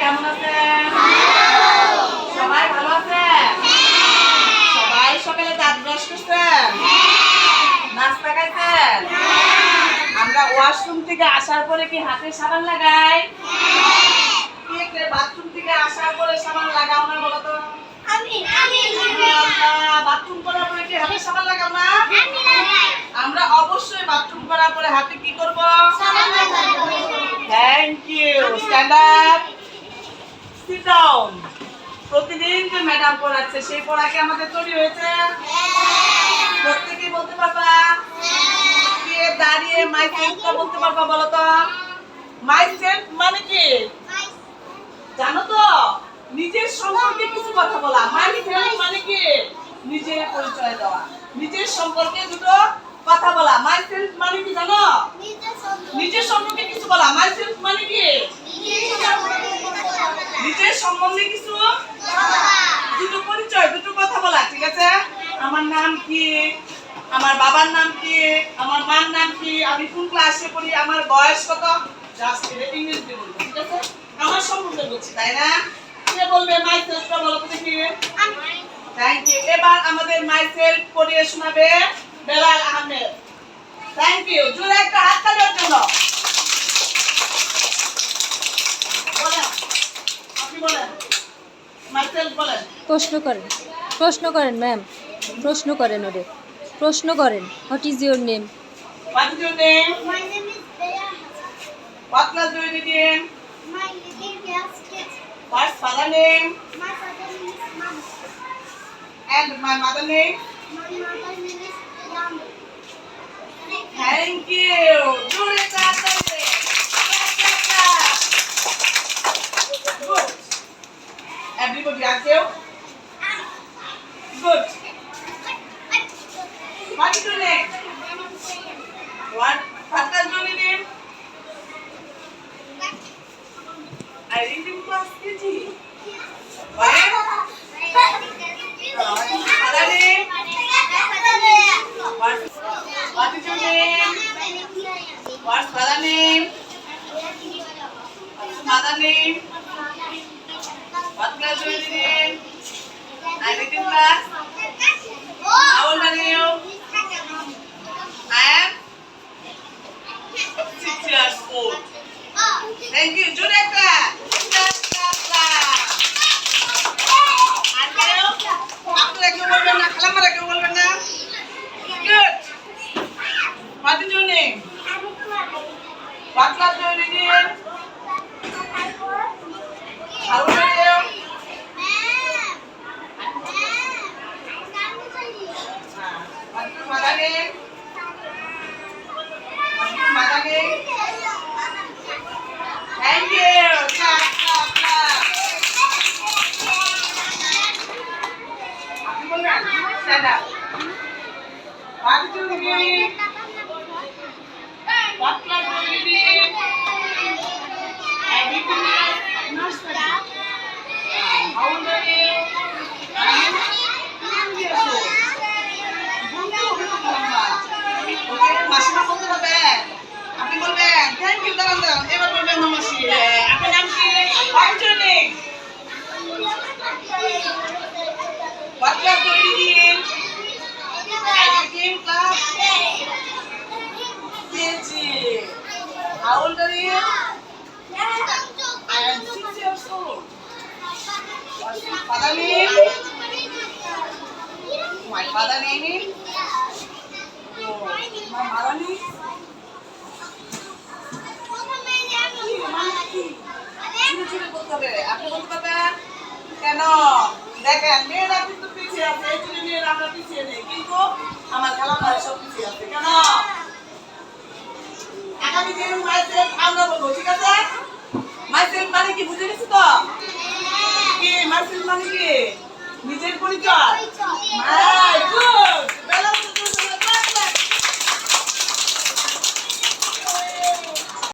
কেমন আছেন? সবাই ভালো আছেন? সবাই সকালে দাঁত ব্রাশ করছেন? নাস্তা খাইছেন? আমরা ওয়াশরুম থেকে আসার পরে কি হাতে সাবান লাগাই? কে বাথরুম থেকে আসার পরে সাবান লাগাও না বলো তো? বাথরুম করার পরে কি হাতে সাবান লাগাও না? আমরা অবশ্যই বাথরুম করার পরে হাতে কি করব? Thank you. Stand up, sit down. প্রতিদিন যে ম্যাডাম পড়াচ্ছে সেই পড়া কি আমাদের তৈরি হয়েছে? প্রত্যেকেই বলতে পারবা? কে দাঁড়িয়ে মাই সেলফটা বলতে পারবা বলো তো? মাই সেলফ মানে কি জানো তো? নিজের সম্পর্কে কিছু কথা বলা। মাই সেলফ মানে কি? নিজের পরিচয় দেওয়া, নিজের সম্পর্কে দুটো কথা বলা। মাই সেলফ মানে কি জানো? নিজের সম্পর্কে কিছু বলা। মাই সেলফ মানে কি? নিজের সম্বন্ধে কিছু দুটো পরিচয়, দুটো কথা বলা। ঠিক আছে? আমার নাম কি, আমার বাবার নাম কি, আমার মার নাম কি, আমি কোন ক্লাসে পড়ি, আমার বয়স কত, জাস্ট ইংলিশ দিয়ে বলবো। ঠিক আছে? আমার সম্বন্ধে বলছি, তাই না? কে বলবে মাই সেলফটা বলো তো দেখি? Thank you. এবার আমাদের মাই সেলফ পড়িয়ে শোনাবে বেলাল আহমেদ। Thank you. জোরে একটা হাত তালি ওর জন্য। বলেন, আপনি বলেন, মাই সেলফ বলেন। প্রশ্ন করেন ম্যাম, প্রশ্ন করেন ওরে, প্রশ্ন করেন। What is your name? What is your name? My name is Beya. What class do you read in? My little class kids. What's father name? My father name is Mom. And my mother name? My mother name is Yami. Thank you. জোরে তাড়াতাড়ি। Good. Everybody are you? Good. What is your name? What class do you read in? I read in class KG. What? Father name? What is your name? What's father name? What's mother name? What class do you read in? I read in class. How old are you? I am 6 years old. Thank you. Jure clap. Clap, clap, clap. And you? আপনারা কেউ বলবেন না, খালামারা কেউ বলবেন না? Good. What is your name? What class do you read in? How old are you? What's your mother name? What's your mother name? Thank you. Clap, clap, clap. আপনি বলবেন? Stand up. What is your name? What class do you read in? I read in nursery. How old are you? I am 2 years old. ওকে, মাসিমা বলতে পারবেন? আপনি বলবেন? Thank you, দাঁড়ান, দাঁড়ান। এবার বলবেন মাসি। আপনার নাম কি? What is your name? What class do you read in? I read in class KG. How old are you? I am 6 years old. What's your father name? My father name is? Oh, my mother name? ছুটে বলতে হবে। আপনি বলতে পারবেন? কেন? দেখেন, মেয়েরা কিন্তু পিছিয়ে আছে। এই জন্য মেয়েরা আমরা পিছিয়ে নেই। কিন্তু আমার খালামারা সব পিছিয়ে আছে। কেন? আগামী দিন মাইসেলফ আমরা বলবো। ঠিক আছে? মাইসেলফ মানে কি বুঝে গেছি তো? কি মাইসেলফ মানে কি? নিজের পরিচয়। মাই গুড।